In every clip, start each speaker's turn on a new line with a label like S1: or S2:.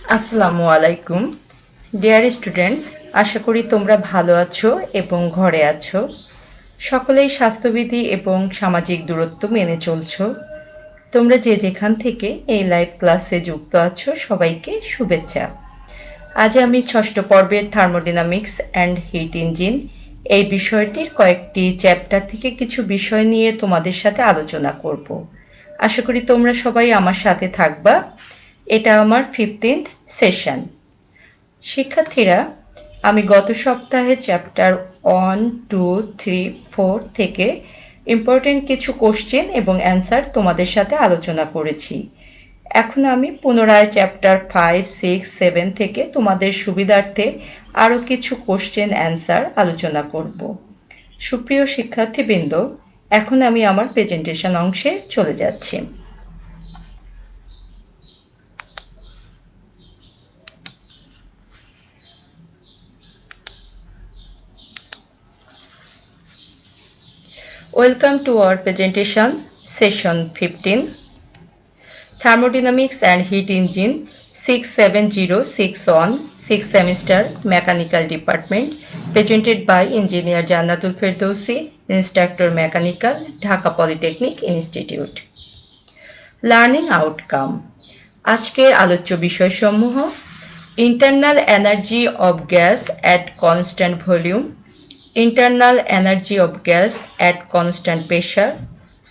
S1: আসসালামু আলাইকুম dear students, আশা করি তোমরা ভালো আছো এবং ঘরে আছো। সকলেই স্বাস্থ্যবিধি এবং সামাজিক দূরত্ব মেনে চলছো। তোমরা যে যেখান থেকে এই লাইভ ক্লাসে যুক্ত আছো সবাইকে শুভেচ্ছা। আজ আমি ষষ্ঠ পর্বের থার্মোডাইনামিক্স অ্যান্ড হিট ইঞ্জিন এই বিষয়টির কয়েকটি চ্যাপ্টার থেকে কিছু বিষয় নিয়ে তোমাদের সাথে আলোচনা করব। আশা করি তোমরা সবাই আমার সাথে থাকবা। এটা আমার 15th সেশন। শিক্ষার্থীরা, আমি গত সপ্তাহে চ্যাপ্টার 1, 2, 3, 4 থেকে ইম্পর্টেন্ট কিছু কোশ্চেন এবং অ্যান্সার তোমাদের সাথে আলোচনা করেছি। এখন আমি পুনরায় চ্যাপ্টার 5, 6, 7 থেকে তোমাদের সুবিধার্থে আরও কিছু কোশ্চেন অ্যান্সার আলোচনা করব। সুপ্রিয় শিক্ষার্থীবৃন্দ, এখন আমি আমার প্রেজেন্টেশন অংশে চলে যাচ্ছি। Welcome to our presentation, session 15, Thermodynamics and Heat Engine 67061, 6th semester, Mechanical Department, presented by Engineer Jannatul Firdausi, Instructor Mechanical, Dhaka Polytechnic Institute. Learning Outcome. আজকের আলোচ্য বিষয়সমূহ: Internal energy of gas at constant volume, internal energy of gas at constant pressure,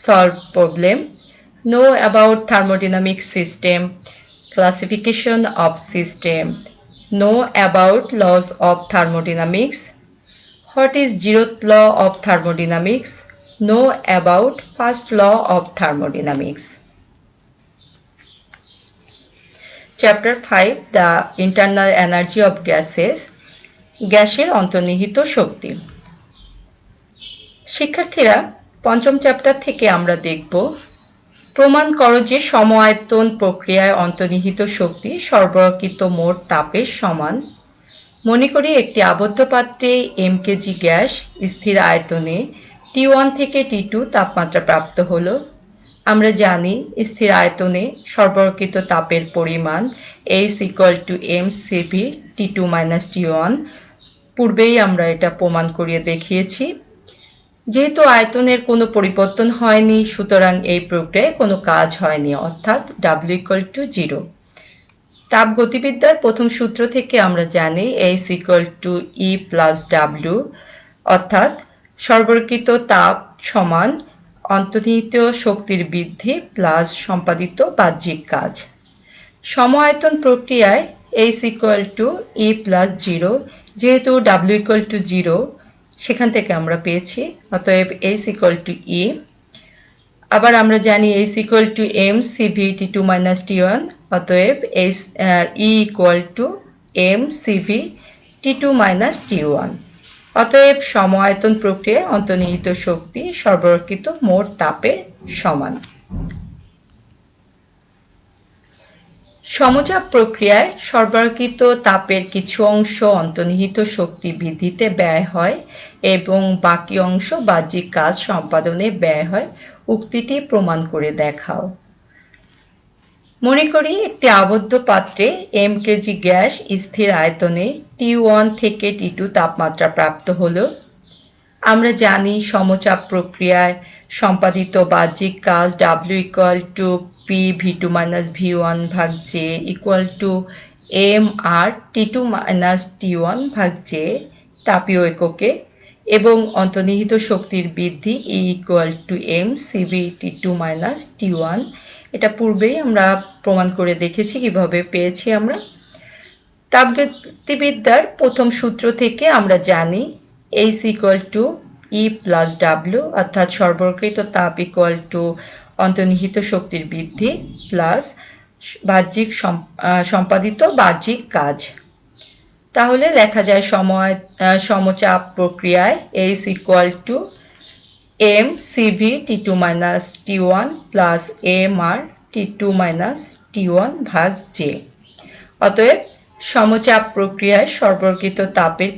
S1: solve problem, know about thermodynamic system, classification of system, know about laws of thermodynamics, what is zeroth law of thermodynamics, know about first law of thermodynamics. Chapter 5, The Internal Energy of Gases, গ্যাসের অন্তর্নিহিত শক্তি। শিক্ষার্থীরা, পঞ্চম chapter থেকে আমরা দেখব প্রমাণ করো যে সম-আয়তন প্রক্রিয়ায় অন্তর্নিহিত শক্তি সরবরাহকৃত মোট তাপের সমান। মনে করি একটি আবদ্ধ পাত্রে mkg গ্যাস স্থির আয়তনে T1 থেকে T2 তাপমাত্রা প্রাপ্ত হলো। আমরা জানি স্থির আয়তনে সরবরাহকৃত তাপের পরিমাণ H = mCv T2 - T1। পূর্বেই আমরা এটা প্রমাণ করিয়ে দেখিয়েছি। যেহেতু আয়তনের কোনো পরিবর্তন হয়নি, সুতরাং এই প্রক্রিয়ায় কোনো কাজ হয়নি, অর্থাৎ W = 0। তাপগতিবিদ্যার প্রথম সূত্র থেকে আমরা জানি H = E + W, অর্থাৎ সরবরাহকৃত তাপ সমান অন্তর্নিহিত শক্তির বৃদ্ধি প্লাস সম্পাদিত বাহ্যিক কাজ। সম-আয়তন প্রক্রিয়ায় H = E + 0, যেহেতু W = 0 সেখান থেকে আমরা পেয়েছি, অতএব H = E। আবার আমরা জানি H = mCv T2 - T1, অতএব E = mCv T2 - T1। অতএব সম-আয়তন প্রক্রিয়ায় অন্তর্নিহিত শক্তি সরবরাহকৃত মোট তাপের সমান। সমচাপ প্রক্রিয়ায় সরবরাহকৃত তাপের কিছু অংশ অন্তর্নিহিত শক্তি বৃদ্ধিতে ব্যয় হয় এবং বাকি অংশ বাহ্যিক কাজ সম্পাদনে ব্যয় হয়। উক্তিটি প্রমাণ করে দেখাও। মনে করি একটি আবদ্ধ পাত্রে mkg গ্যাস স্থির আয়তনে T1 থেকে T2 তাপমাত্রা প্রাপ্ত হলো। আমরা জানি সমচাপ প্রক্রিয়ায় সম্পাদিত বাহ্যিক কাজ W = P(V2 - V1)/J = mR(T2 - T1)/J তাপীয় এককে, এবং অন্তর্নিহিত শক্তির বৃদ্ধি E = mCv T2 - T1। এটা পূর্বেই আমরা প্রমাণ করে দেখেছি কিভাবে পেয়েছি আমরা। তাপগতিবিদ্যার প্রথম সূত্র থেকে আমরা জানি H = E + W, অর্থাৎ সরবরাহকৃত তাপ অন্তর্নিহিত শক্তির বৃদ্ধি প্লাস বাহ্যিক সম্পাদিত বাহ্যিক কাজ। তাহলে লেখা যায় সমচাপ প্রক্রিয়ায় H = mCv T2 - T1 plus mR T2 - T1/J। অতএব সমচাপ প্রক্রিয়ায় সরবরাহকৃত তাপের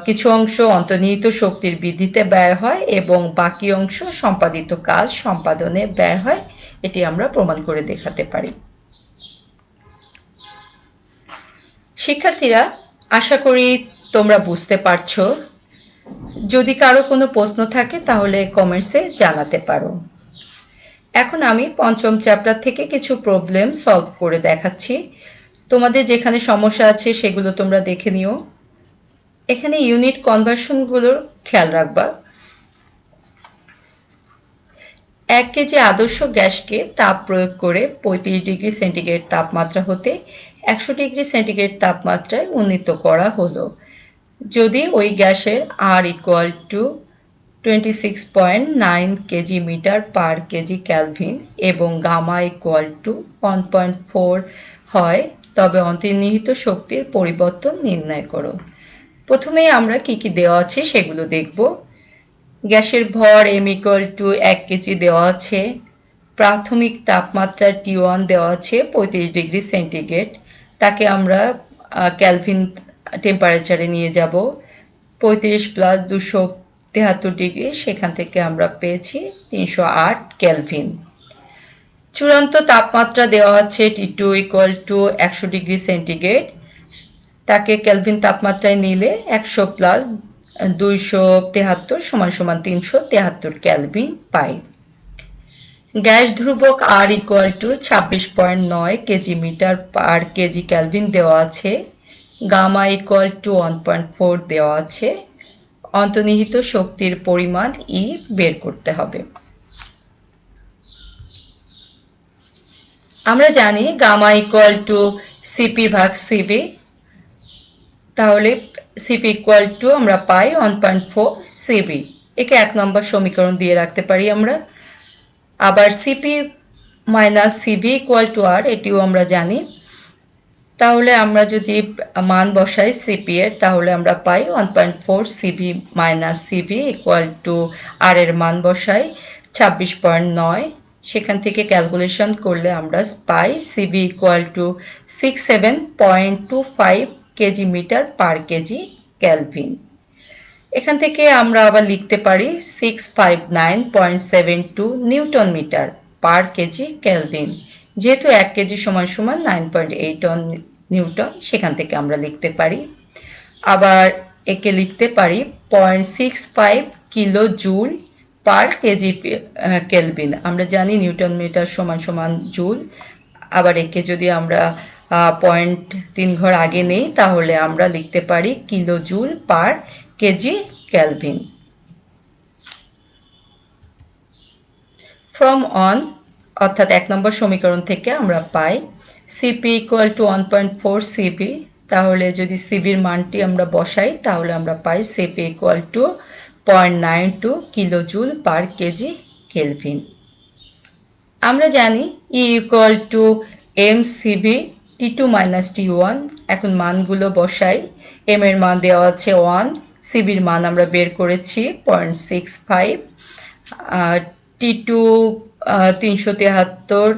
S1: কিছু অংশ অন্তর্নিহিত শক্তির বৃদ্ধিতে ব্যয় হয় এবং বাকি অংশ সম্পাদিত কাজ সম্পাদনে ব্যয় হয়। এটি আমরা প্রমাণ করে দেখাতে পারি। শিক্ষার্থীরা, আশা করি তোমরা বুঝতে পারছো। যদি কারো কোনো প্রশ্ন থাকে তাহলে কমেন্টসে জানাতে পারো। এখন আমি পঞ্চম চ্যাপ্টার থেকে কিছু প্রবলেম সলভ করে দেখাচ্ছি। তোমাদের যেখানে সমস্যা আছে সেগুলো তোমরা দেখে নিও। এখানে ইউনিট কনভার্সনগুলোর খেয়াল রাখবা। 1 কেজি আদর্শ গ্যাসকে তাপ প্রয়োগ করে 35 ডিগ্রি সেন্টিগ্রেড তাপমাত্রা হতে 100 ডিগ্রি সেন্টিগ্রেড তাপমাত্রায় উন্নীত করা হলো। যদি ওই গ্যাসের R equal to 26.9 kg metre per kg kelvin এবং গামা equal to 1.4 হয়, তবে অন্তর্নিহিত শক্তির পরিবর্তন নির্ণয় করো। প্রথমেই আমরা কি কি দেওয়া আছে সেগুলো দেখব। গ্যাসের ভর m equal to 1 কেজি দেওয়া আছে। প্রাথমিক তাপমাত্রা T1 দেওয়া আছে 35 ডিগ্রি সেন্টিগ্রেড। তাকে আমরা কেলভিন টেম্পারেচারে নিয়ে যাব। 35 প্লাস 273 ডিগ্রি, সেখান থেকে আমরা পেয়েছি 308 কেলভিন। চূড়ান্ত তাপমাত্রা দেওয়া আছে T2 equal to 100 degree centigrade. তাকে কেলভিন তাপমাত্রায় নিলে 100 প্লাস 273 সমান সমান 373 কেলভিন পাই। গ্যাস ধ্রুবক R equal to 26.9 kg metre per kg kelvin দেওয়া আছে। গামা equal to 1.4 দেওয়া আছে। অন্তর্নিহিত শক্তির পরিমাণ E বের করতে হবে। আমরা জানি গামা equal to Cp ভাগ Cv, তাহলে Cp equal to আমরা পাই 1.4 Cv। একে 1 নম্বর সমীকরণ দিয়ে রাখতে পারি আমরা। আবার Cp minus Cv equal to R, এটিও আমরা জানি। তাহলে আমরা যদি মান বসাই Cp এর, তাহলে আমরা পাই 1.4 Cv minus Cv equal to R এর মান বসাই 26.9। সেখান থেকে ক্যালকুলেশন করলে আমরা পাই Cv equal to 67.25 kg metre per kg kelvin. এখান থেকে আমরা আবার লিখতে পারি 659.72 newton metre per kg kelvin. যেহেতু 1 কেজি সমান সমান 9.8 নিউটন, সেখান থেকে আমরা লিখতে পারি। আবার একে লিখতে পারি 0.65 kilo joule per kg kelvin. আমরা জানি নিউটন মিটার সমান সমান জুল। আবার একে যদি আমরা 0.3 ঘর আগে নেই, তাহলে আমরা লিখতে পারি kilo joule per kg kelvin. From on অর্থাৎ 1 নম্বর সমীকরণ থেকে আমরা পাই Cp equal to 1.4 Cv। তাহলে যদি Cv এর মানটি আমরা বসাই, তাহলে আমরা পাই Cp equal to 0.92 kilojoule per kg kelvin. আমরা জানি E equal to mCv T2 minus T1। এখন মানগুলো বসাই। m এর মান দেওয়া আছে 1, Cv এর মান আমরা বের করেছি 0.65, T2 373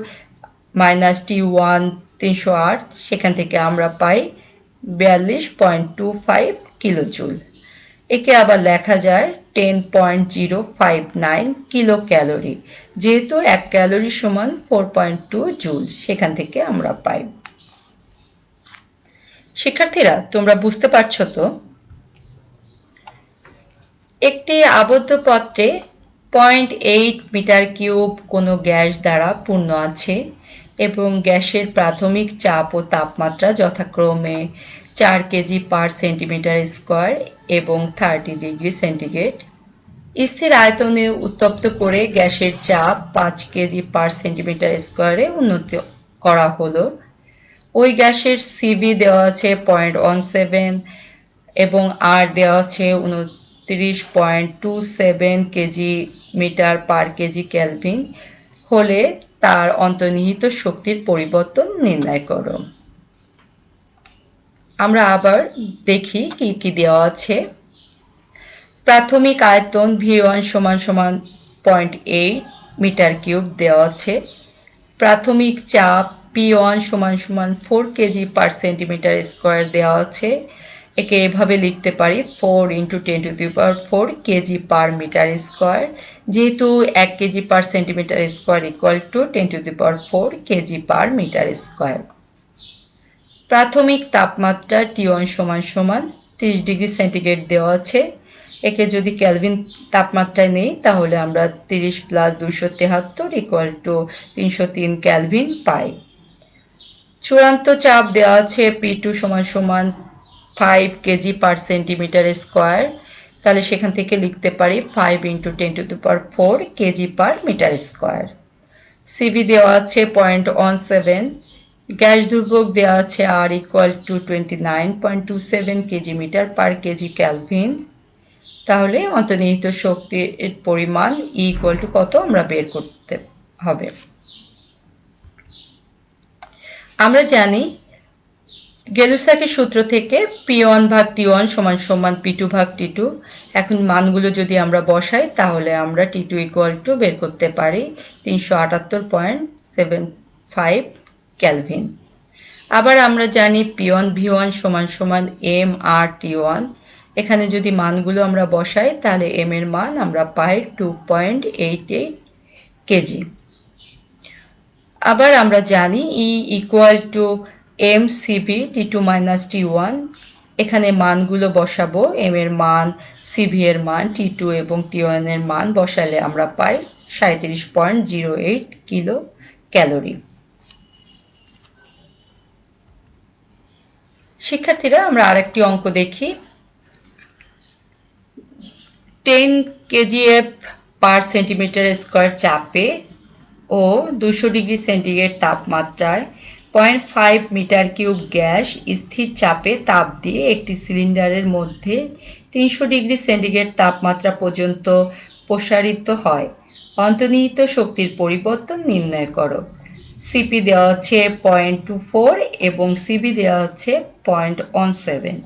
S1: মাইনাস T1 308, সেখান থেকে আমরা পাই 42.25 কিলোজুল। একে আবার লেখা যায় 10.059 কিলো ক্যালোরি। যেহেতু 1 ক্যালোরি সমান 4.2 জুল, সেখান থেকে আমরা পাই। শিক্ষার্থীরা, তোমরা বুঝতে পারছো তো? একটি আবদ্ধ পাত্রে 0.8 মিটার কিউব কোনো গ্যাস দ্বারা পূর্ণ আছে এবং গ্যাসের প্রাথমিক চাপ ও তাপমাত্রা যথাক্রমে 4 কেজি পার সেন্টিমিটার স্কয়ার এবং 30 ডিগ্রি সেন্টিগ্রেড। স্থির আয়তনে উত্তপ্ত করে গ্যাসের চাপ 5 কেজি পার সেন্টিমিটার স্কয়ারে উন্নত করা হলো। ওই গ্যাসের Cv দেওয়া আছে 0.17 এবং R দেওয়া আছে 29.27 kg metre per kg kelvin হলে তার অন্তর্নিহিত শক্তির পরিবর্তন নির্ণয় করো। আমরা আবার দেখি কি কি দেওয়া আছে। প্রাথমিক আয়তন V1 সমান সমান 0.8 মিটার কিউব দেওয়া আছে। প্রাথমিক চাপ P1 সমান সমান 4 কেজি পার সেন্টিমিটার স্কয়ার দেওয়া আছে। একে এভাবে লিখতে পারি 4 × 10⁴ কেজি পার মিটার স্কয়ার। যেহেতু 1 kg per centimetre square equal to 10⁴ kg per metre square. প্রাথমিক তাপমাত্রা T1 সমান সমান 30 ডিগ্রি সেন্টিগ্রেড দেওয়া আছে। একে যদি কেলভিন তাপমাত্রায় নেই তাহলে আমরা 30 প্লাস 273 ইকুয়াল টু 303 কেলভিন পাই। চূড়ান্ত চাপ দেওয়া আছে P2 সমান সমান 5 কেজি পার সেন্টিমিটার স্কোয়ার, তাহলে সেখান থেকে লিখতে পারি 5 × 10⁴ kg per metre square. CV দেওয়া আছে 0.17, গ্যাস দুর্ভোগ দেওয়া আছে R equal to 29.27 kg metre per kg kelvin. তাহলে অন্তর্নিহিত শক্তির পরিমাণ E ইকুয়াল টু কত আমরা বের করতে হবে। আমরা জানি গেলুসাকের সূত্র থেকে P1 ভাগ T1 সমান সমান P2 ভাগ T2। এখন মানগুলো যদি আমরা বসাই তাহলে আমরা T2 ইকুয়াল টু বের করতে পারি 378.75 কেলভিন। আবার আমরা জানি P1 V1 সমান সমান mRT1। এখানে যদি মানগুলো আমরা বসাই তাহলে m এর মান আমরা পাই 2.88 কেজি। আবার আমরা জানি E equal to mCv T2 minus T1। এখানে মানগুলো বসাবো, m এর মান, Cv এর মান, T2 এবং T1 এর মান বসালে আমরা পাই 37.08 কিলো ক্যালোরি। শিক্ষার্থীরা আমরা আরেকটি অঙ্ক দেখি। 10 kgf পার সেন্টিমিটার স্কয়ার চাপে ও 200 ডিগ্রি সেন্টিগ্রেড তাপমাত্রায় 0.5 মিটার কিউব গ্যাস স্থির চাপে তাপ দিয়ে একটি সিলিন্ডারের মধ্যে 300 ডিগ্রি সেন্টিগ্রেড তাপমাত্রা পর্যন্ত প্রসারিত হয়। অন্তর্নিহিত শক্তির পরিবর্তন নির্ণয় করো। সিপি দেওয়া আছে 0.24 এবং সিবি দেওয়া আছে 0.17।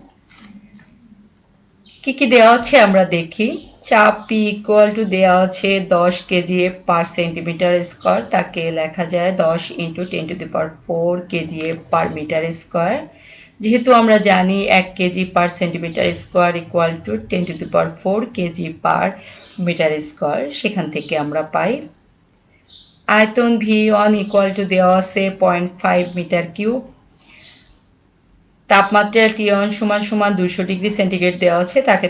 S1: কি দেওয়া আছে আমরা দেখি। চাপ P ইকুয়াল টু দেওয়া আছে 10 kgf পার সেন্টিমিটার স্কয়ার, তাকে লেখা যায় 10 × 10⁴ kgf পার মিটার স্কয়ার। যেহেতু আমরা জানি 1 kg per centimetre square equal to 10⁴ kg per metre square, সেখান থেকে আমরা পাই। আয়তন V1 ইকুয়াল টু দেওয়া আছে 0.5 মিটার কিউব। তাপমাত্রা T1 সমান সমান 200 ডিগ্রি সেন্টিগ্রেড দেওয়া আছে, তাকে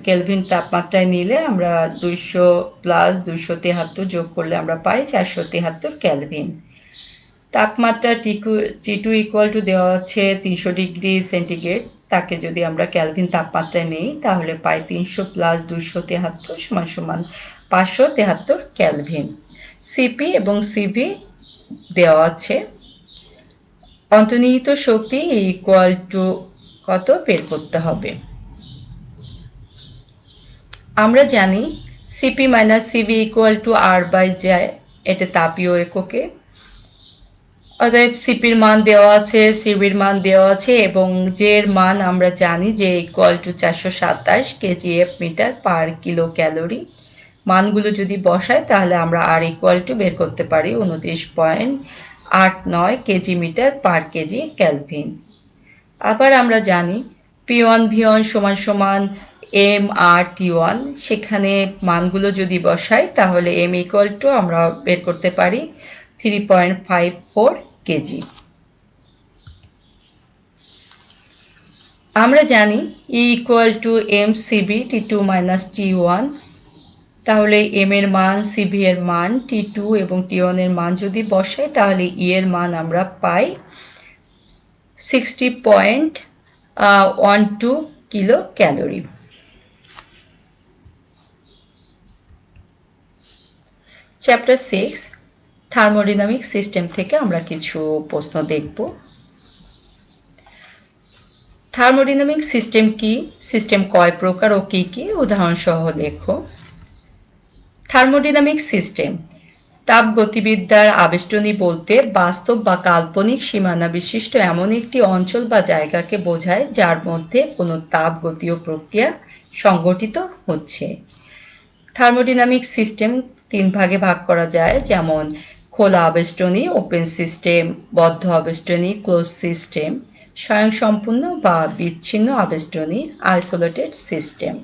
S1: কেলভিন তাপমাত্রায় নিলে আমরা 200 প্লাস 273 যোগ করলে আমরা পাই 473 কেলভিন। তাপমাত্রা T2 ইকুয়াল টু দেওয়া আছে 300 ডিগ্রি সেন্টিগ্রেড, তাকে যদি আমরা কেলভিন তাপমাত্রায় নেই তাহলে পাই 300 প্লাস 273 সমান সমান 573 কেলভিন। সিপি এবং সিভি দেওয়া আছে। অন্তর্নিহিত শক্তি ইকুয়াল টু কত বের করতে হবে। আমরা জানি CP minus CV equal to R/J, এটা তাপীয় এককে। অতএব সিপির মান দেওয়া আছে, সিভির মান দেওয়া আছে এবং জের মান আমরা জানি যে equal to 427 kgf metre per kilo calorie. মানগুলো যদি বসাই তাহলে আমরা R ইকুয়াল টু বের করতে পারি 29.89 kg metre per kg kelvin. আবার আমরা জানি P1 V1 সমান সমান mRT1। সেখানে মানগুলো যদি বসাই তাহলে m ইকুয়াল টু আমরা বের করতে পারি 3.54 কেজি। আমরা জানি E equal to mCv T2 minus T1। তাহলে m এর মান, Cv এর মান, T2 এবং T1 এর মান যদি বসাই তাহলে E এর মান আমরা পাই 60.12 kilo calorie. Chapter 6 thermodynamic system থেকে আমরা কিছু প্রশ্ন দেখব। থার্মোডাইনামিক সিস্টেম কি, সিস্টেম কয় প্রকার ও কি কি, উদাহরণ সহ লেখো। থার্মোডাইনামিক সিস্টেম তাপগতিবিদ্যার আবেষ্টনী বলতে বাস্তব বা কাল্পনিক সীমানা বিশিষ্ট এমন একটি অঞ্চল বা জায়গাকে বোঝায় যার মধ্যে কোনো তাপগতীয় প্রক্রিয়া সংঘটিত হচ্ছে। থার্মোডাইনামিক সিস্টেম 3 ভাগে ভাগ করা যায়, যেমন খোলা আবেষ্টনী ওপেন সিস্টেম, বদ্ধ আবেষ্টনী ক্লোজ সিস্টেম, স্বয়ংসম্পূর্ণ বা বিচ্ছিন্ন আবেষ্টনী আইসোলেটেড সিস্টেম।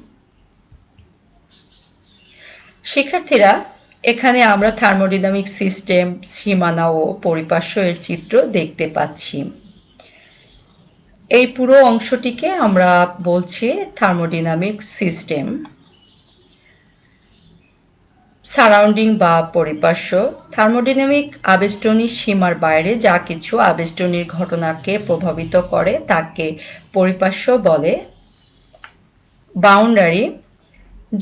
S1: শিক্ষার্থীরা এখানে আমরা থার্মোডাইনামিক সিস্টেম সীমানা ও পরিপার্শ্ব এর চিত্র দেখতে পাচ্ছি। এই পুরো অংশটিকে আমরা বলছি থার্মোডাইনামিক সিস্টেম। সারাউন্ডিং বা পরিপার্শ্ব। থার্মোডাইনামিক আবেষ্টনীর সীমার বাইরে যা কিছু আবেষ্টনীর ঘটনাকে প্রভাবিত করে তাকে পরিপার্শ্ব বলে। বাউন্ডারি,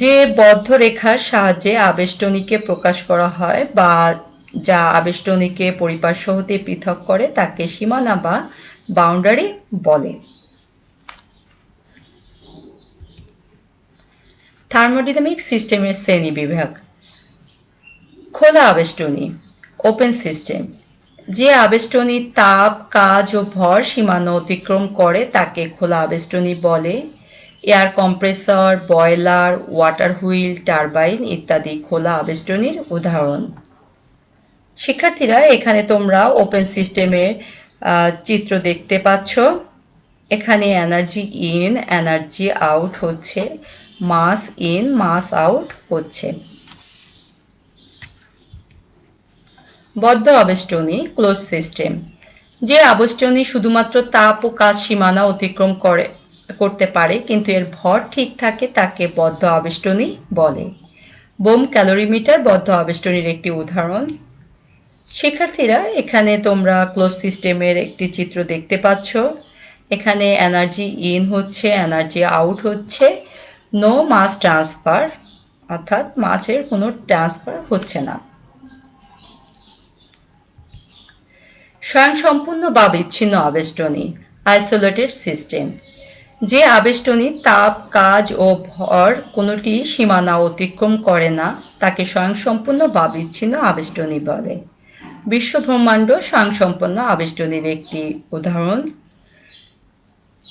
S1: যে বদ্ধ রেখার সাহায্যে আবেষ্টনীকে প্রকাশ করা হয় বা যা আবেষ্টনীকে পরিপার্শ্ব হতে পৃথক করে তাকে সীমানা বা বাউন্ডারি বলে। থার্মোডাইনামিক সিস্টেমের শ্রেণীবিভাগ। খোলা আবেষ্টনী, ওপেন সিস্টেম। যে আবেষ্টনী তাপ, কাজ ও ভর সীমানা অতিক্রম করে তাকে খোলা আবেষ্টনী বলে। Air compressor, boiler, water wheel, turbine ইত্যাদি খোলা আবেষ্টনীর উদাহরণ। শিক্ষার্থীরা, এখানে তোমরা ওপেন সিস্টেমের চিত্র দেখতে পাচ্ছ। এখানে এনার্জি ইন, এনার্জি আউট হচ্ছে, মাস ইন, মাস আউট হচ্ছে। বদ্ধ আবেষ্টনী, ক্লোজ সিস্টেম। যে আবেষ্টনী শুধুমাত্র তাপ ও কাজ সীমানা অতিক্রম করতে পারে কিন্তু এর ভর ঠিক থাকে তাকে বদ্ধ আবেষ্টনী বলে। বোম ক্যালোরিমিটার বদ্ধ আবেষ্টনীর একটি উদাহরণ। শিক্ষার্থীরা, এখানে তোমরা ক্লোজ সিস্টেমের একটি চিত্র দেখতে পাচ্ছ। এখানে এনার্জি ইন হচ্ছে, এনার্জি আউট হচ্ছে, নো মাস ট্রান্সফার, অর্থাৎ মাসের কোনো ট্রান্সফার হচ্ছে না। স্বয়ংসম্পূর্ণ বা বিচ্ছিন্ন আবেষ্টনী, আইসোলেটেড সিস্টেম। যে আবেষ্টনী তাপ, কাজ ও ভর কোনোটি সীমানা অতিক্রম করে না তাকে স্বয়ংসম্পূর্ণ বা বিচ্ছিন্ন আবেষ্টনী বলে। বিশ্বব্রহ্মাণ্ড স্বয়ংসম্পূর্ণ আবেষ্টনীর একটি উদাহরণ।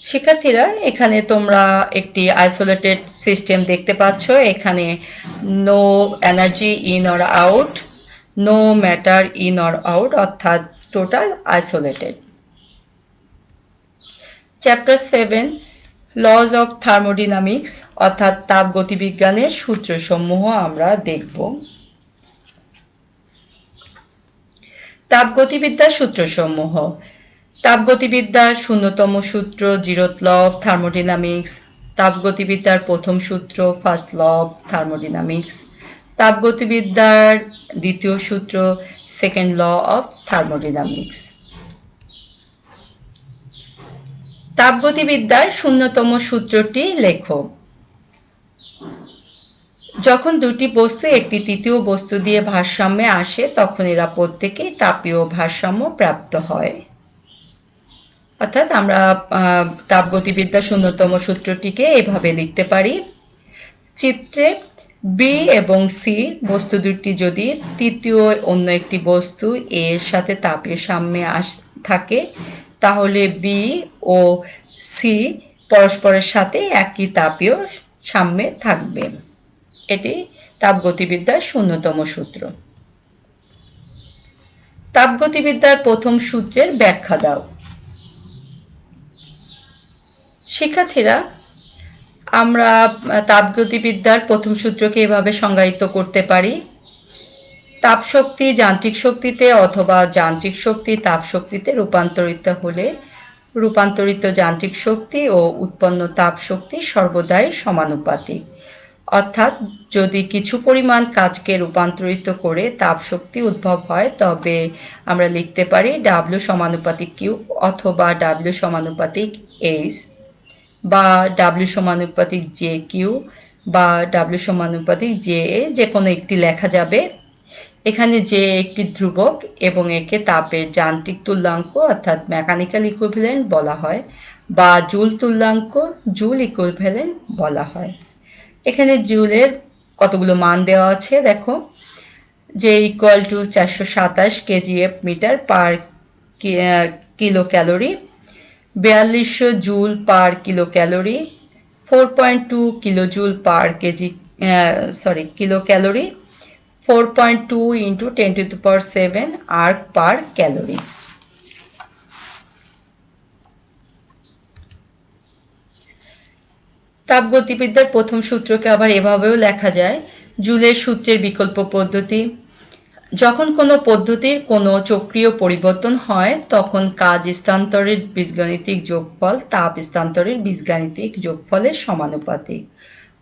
S1: শিক্ষার্থীরা, এখানে তোমরা একটি আইসোলেটেড সিস্টেম দেখতে পাচ্ছ। এখানে no energy in or out, no matter in or out, অর্থাৎ total isolated. Chapter 7, laws of thermodynamics, অর্থাৎ তাপগতিবিজ্ঞানের সূত্রসমূহ আমরা দেখব। তাপগতিবিদ্যার সূত্রসমূহ। তাপগতিবিদ্যার শূন্যতম সূত্র, জিরোথ ল অফ থার্মোডাইনামিক্স। তাপগতিবিদ্যার প্রথম সূত্র, ফার্স্ট ল অফ থার্মোডাইনামিক্স। তাপগতিবিদ্যার দ্বিতীয় সূত্র, সেকেন্ড ল অফ থার্মোডাইনামিক্স। তাপগতিবিদ্যার শূন্যতম সূত্রটি লেখো। যখন দুটি বস্তু একটি তৃতীয় বস্তু দিয়ে ভারসাম্যে আসে তখন এরা প্রত্যেকেই তাপীয় ভারসাম্য প্রাপ্ত হয়। অর্থাৎ আমরা তাপগতিবিদ্যার শূন্যতম সূত্রটিকে এভাবে লিখতে পারি। চিত্রে বি এবং সি বস্তু দুটি যদি তৃতীয় অন্য একটি বস্তু এর সাথে তাপীয় সাম্যে থাকে তাহলে বি ও সি পরস্পরের সাথে একই তাপীয় সাম্যে থাকবে। এটি তাপগতিবিদ্যার শূন্যতম সূত্র। তাপগতিবিদ্যার প্রথম সূত্রের ব্যাখ্যা দাও। শিক্ষার্থীরা, আমরা তাপগতিবিদ্যার প্রথম সূত্রকে এভাবে সংজ্ঞায়িত করতে পারি। তাপশক্তি যান্ত্রিক শক্তিতে অথবা যান্ত্রিক শক্তি তাপশক্তিতে রূপান্তরিত হলে রূপান্তরিত যান্ত্রিক শক্তি ও উৎপন্ন তাপ শক্তি সর্বদাই সমানুপাতিক। অর্থাৎ যদি কিছু পরিমাণ কাজকে রূপান্তরিত করে তাপ শক্তি উদ্ভব হয় তবে আমরা লিখতে পারি W সমানুপাতিক Q অথবা W সমানুপাতিক H বা W সমানুপাতিক JQ বা W সমানুপাতিক JA, যে কোনো একটি লেখা যাবে। এখানে যে একটি ধ্রুবক এবং একে তাপের যান্ত্রিক তুল্যাঙ্ক অর্থাৎ মেকানিক্যাল ইকুইভ্যালেন্ট বলা হয় বা জুল তুল্যাঙ্ক জুল ইকুইভ্যালেন্ট বলা হয়। এখানে জুলের কতগুলো মান দেওয়া আছে দেখো। যে equal to 427 KGF metre per kilo calorie, 4200 joule per kilo calorie, 4.2 kilo joule per kilo calorie, 4.2 into 10 to the power 7 arc per calorie. তাপগতিবিদ্যার প্রথম সূত্রকে আবার এভাবেও লেখা যায়। জুলের সূত্রের বিকল্প পদ্ধতি। যখন কোনো পদ্ধতির কোনো চক্রীয় পরিবর্তন হয় তখন কাজ স্থানান্তরের বীজগাণিতিক যোগফল তাপ স্থানান্তরের বীজগাণিতিক যোগফলের সমানুপাতিক,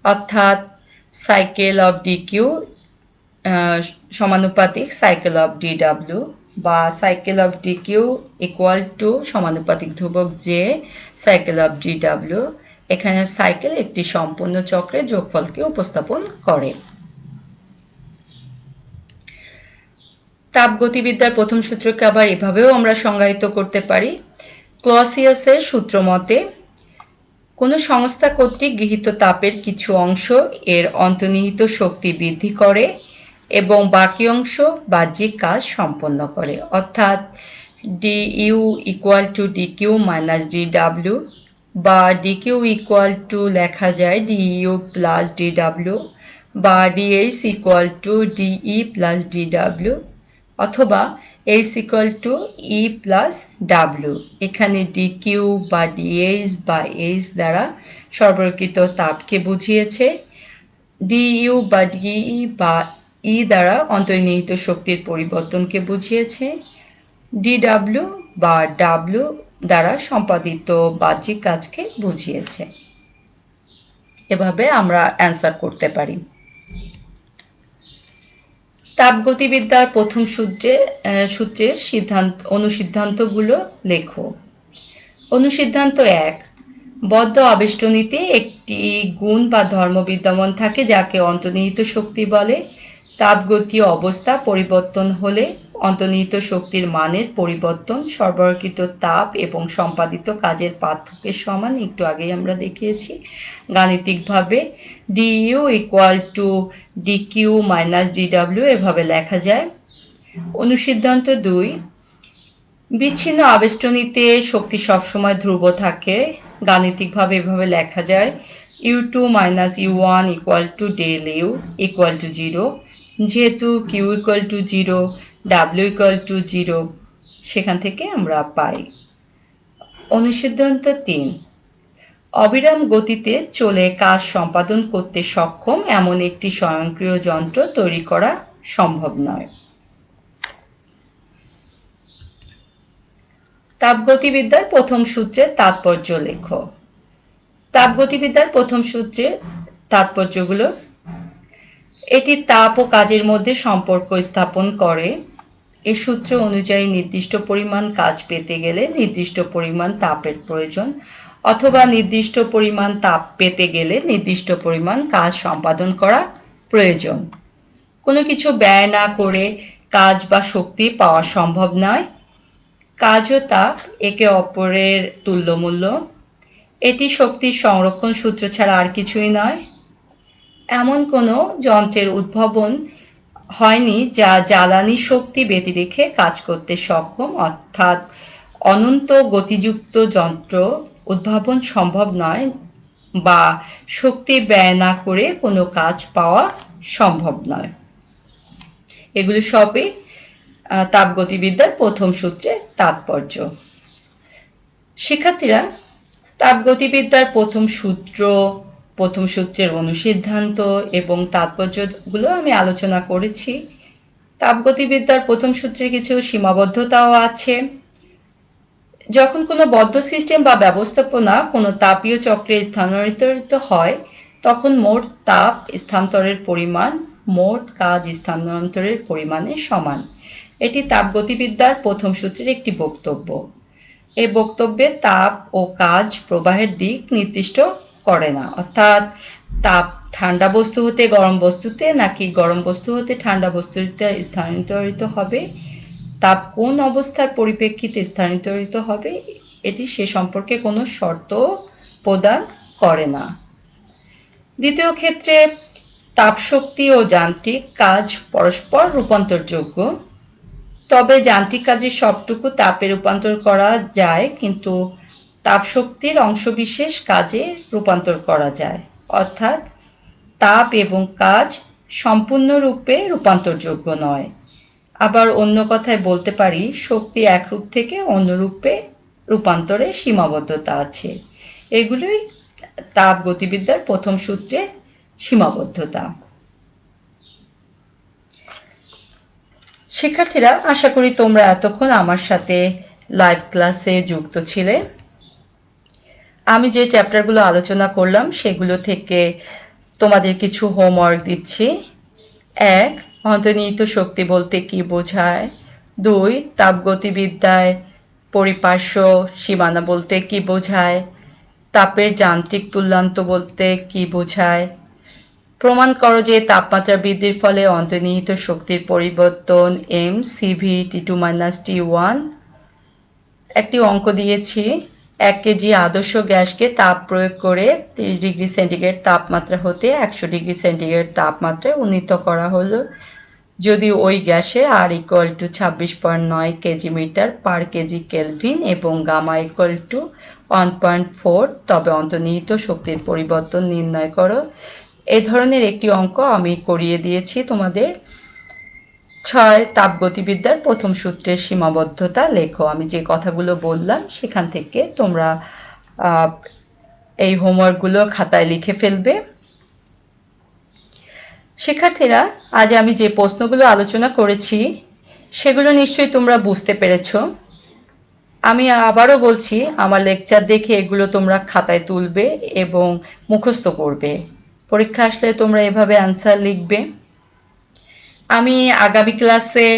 S1: অর্থাৎ সাইকেল অফ ডিকিউ সমানুপাতিক সাইকেল অফ ডিডব্লিউ বা cycle of DQ equal two সমানুপাতিক ধ্রুবক জে সাইকেল অফ ডিডব্লিউ। এখানে সাইকেল একটি সম্পূর্ণ চক্রের যোগফলকে উপস্থাপন করে। তাপগতিবিদ্যার প্রথম সূত্রকে আবার এভাবেও আমরা সংজ্ঞায়িত করতে পারি। ক্লসিয়াসের সূত্র মতে কোনো সংস্থা কর্তৃক গৃহীত তাপের কিছু অংশ এর অন্তর্নিহিত শক্তি বৃদ্ধি করে এবং বাকি অংশ বাহ্যিক কাজ সম্পন্ন করে, অর্থাৎ D U equal to D Q minus D W বা ডিকিউ ইকুয়াল টু লেখা যায় ডিইউ প্লাস ডিডব্লিউ বা D H equal to D E plus D W অথবা H equal to E plus W. এখানে ডিকিউ বা ডিএইচ বা এইচ দ্বারা সরবরাহকৃত তাপকে বুঝিয়েছে, ডিইউ বা ডিই বা ই দ্বারা অন্তর্নিহিত শক্তির পরিবর্তনকে বুঝিয়েছে, ডিডব্লিউ বা ডাব্লিউ দ্বারা সম্পাদিত বাহ্যিক কাজকে বুঝিয়েছে। এভাবে আমরা অ্যান্সার করতে পারি। তাপগতিবিদ্যার প্রথম সূত্রের অনুসিদ্ধান্তগুলো লেখো। অনুসিদ্ধান্ত 1, বদ্ধ আবেষ্টনীতে একটি গুণ বা ধর্ম বিদ্যমান থাকে যাকে অন্তর্নিহিত শক্তি বলে। তাপগতীয় অবস্থা পরিবর্তন হলে অন্তর্নিহিত শক্তির মানের পরিবর্তন সরবরাহকৃত তাপ এবং সম্পাদিত কাজের পার্থক্যের সমান। একটু আগেই আমরা দেখিয়েছি গাণিতিকভাবে DU equal to D Q minus DW এভাবে লেখা যায়। অনুসিদ্ধান্ত 2, বিচ্ছিন্ন আবেষ্টনীতে শক্তি সবসময় ধ্রুব থাকে, গাণিতিকভাবে এভাবে লেখা যায় U2 minus U1 equal to del U equal to 0। যেহেতু Q equal to 0, W equal to 0, সেখান থেকে আমরা পাই। অনুসিদ্ধান্ত 3, অবিরাম গতিতে চলে কাজ সম্পাদন করতে সক্ষম এমন একটি স্বয়ংক্রিয় যন্ত্র তৈরি করা সম্ভব নয়। তাপগতিবিদ্যার প্রথম সূত্রের তাৎপর্য লেখো। তাপগতিবিদ্যার প্রথম সূত্রের তাৎপর্যগুলো: এটি তাপ ও কাজের মধ্যে সম্পর্ক স্থাপন করে। এই সূত্র অনুযায়ী নির্দিষ্ট পরিমাণ কাজ পেতে গেলে নির্দিষ্ট পরিমাণ তাপের প্রয়োজন, অথবা নির্দিষ্ট পরিমাণ তাপ পেতে গেলে নির্দিষ্ট পরিমাণ কাজ সম্পাদন করা প্রয়োজন। কোনো কিছু ব্যয় না করে কাজ বা শক্তি পাওয়া সম্ভব নয়। কাজ ও তাপ একে অপরের তুল্যমূল্য। এটি শক্তির সংরক্ষণ সূত্র ছাড়া আর কিছুই নয়। এমন কোনো যন্ত্রের উদ্ভাবন হয়নি যা জ্বালানি শক্তি ব্যতি রেখে কাজ করতে সক্ষম, অর্থাৎ অনন্ত গতিযুক্ত যন্ত্র উদ্ভাবন সম্ভব নয় বা শক্তি ব্যয় না করে কোনো কাজ পাওয়া সম্ভব নয়। এগুলো সবই তাপগতিবিদ্যার প্রথম সূত্রের তাৎপর্য। শিক্ষার্থীরা, তাপগতিবিদ্যার প্রথম সূত্রের অনুসিদ্ধান্ত এবং তাৎপর্যগুলো আমি আলোচনা করেছি। তাপগতিবিদ্যার প্রথম সূত্রে কিছু সীমাবদ্ধতাও আছে। যখন কোনো বদ্ধ সিস্টেম বা ব্যবস্থাপনা কোনো তাপীয় চক্রে স্থানান্তরিত হয় তখন মোট তাপ স্থানান্তরের পরিমাণ মোট কাজ স্থানান্তরের পরিমাণের সমান। এটি তাপগতিবিদ্যার প্রথম সূত্রের একটি বক্তব্য। এই বক্তব্যে তাপ ও কাজ প্রবাহের দিক নির্দিষ্ট করে না, অর্থাৎ তাপ ঠান্ডা বস্তু হতে গরম বস্তুতে নাকি গরম বস্তু হতে ঠান্ডা বস্তুতে স্থানান্তরিত হবে, তাপ কোন অবস্থার পরিপ্রেক্ষিতে স্থানান্তরিত হবে, এটি সে সম্পর্কে কোনো শর্ত প্রদান করে না। দ্বিতীয় ক্ষেত্রে তাপশক্তি ও যান্ত্রিক কাজ পরস্পর রূপান্তরযোগ্য। তবে যান্ত্রিক কাজের সবটুকু তাপে রূপান্তর করা যায়, কিন্তু তাপশক্তির অংশবিশেষ কাজে রূপান্তর করা যায়, অর্থাৎ তাপ এবং কাজ সম্পূর্ণরূপে রূপান্তরযোগ্য নয়। আবার অন্য কথায় বলতে পারি, শক্তি এক রূপ থেকে অন্য রূপে রূপান্তরে সীমাবদ্ধতা আছে। এগুলোই তাপগতিবিদ্যার প্রথম সূত্রের সীমাবদ্ধতা। শিক্ষার্থীরা, আশা করি তোমরা এতক্ষণ আমার সাথে লাইভ ক্লাসে যুক্ত ছিলে। আমি যে চ্যাপ্টারগুলো আলোচনা করলাম সেগুলো থেকে তোমাদের কিছু হোমওয়ার্ক দিচ্ছি। 1. অন্তর্নিহিত শক্তি বলতে কি বোঝায়? 2. তাপগতিবিদ্যায় পরিপার্শ্ব সীমানা বলতে কি বোঝায়? তাপের যান্ত্রিক তুল্যান্ত বলতে কি বোঝায়? প্রমাণ করো যে তাপমাত্রা বৃদ্ধির ফলে অন্তর্নিহিত শক্তির পরিবর্তন mCv T2-T1। একটি অঙ্ক দিয়েছি। 1 কেজি আদর্শ গ্যাসকে তাপ প্রয়োগ করে 30 ডিগ্রি সেন্টিগ্রেড তাপমাত্রা হতে 100 ডিগ্রি সেন্টিগ্রেড তাপমাত্রায় উন্নীত করা হলো। যদি ওই গ্যাসের R = 26.9 kg metre per kg kelvin এবং গামা = 1.4, তবে অন্তর্নিহিত শক্তির পরিবর্তন নির্ণয় করো। এই ধরনের একটি অঙ্ক আমি করিয়ে দিয়েছি তোমাদের। 6. তাপগতিবিদ্যার প্রথম সূত্রের সীমাবদ্ধতা লেখো। আমি যে কথাগুলো বললাম সেখান থেকে তোমরা এই হোমওয়ার্কগুলো খাতায় লিখে ফেলবে। শিক্ষার্থীরা, আজ আমি যে প্রশ্নগুলো আলোচনা করেছি সেগুলো নিশ্চয়ই তোমরা বুঝতে পেরেছো। আমি আবারও বলছি, আমার লেকচার দেখে এগুলো তোমরা খাতায় তুলবে এবং মুখস্থ করবে। পরীক্ষা আসলে তোমরা এভাবে অ্যান্সার লিখবে। আমি আগামী ক্লাসে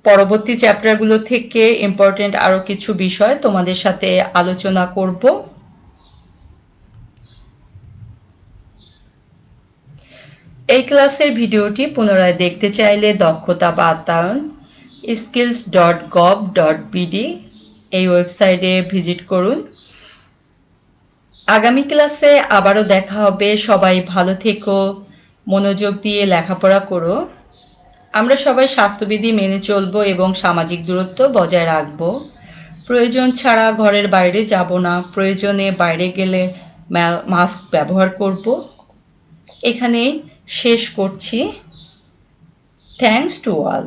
S1: পরবর্তী চ্যাপ্টারগুলো থেকে ইম্পর্টেন্ট আরো কিছু বিষয় তোমাদের সাথে আলোচনা করব। এই ক্লাসের ভিডিওটি পুনরায় দেখতে চাইলে দক্ষতা বাতায়ন skills.gov.bd এই ওয়েবসাইটে ভিজিট করুন। আগামী ক্লাসে আবারও দেখা হবে। সবাই ভালো থেকো, মনোযোগ দিয়ে লেখাপড়া করো। আমরা সবাই স্বাস্থ্যবিধি মেনে চলবো এবং সামাজিক দূরত্ব বজায় রাখব। প্রয়োজন ছাড়া ঘরের বাইরে যাব না। প্রয়োজনে বাইরে গেলে মাস্ক ব্যবহার করব। এখানেই শেষ করছি। Thanks to all.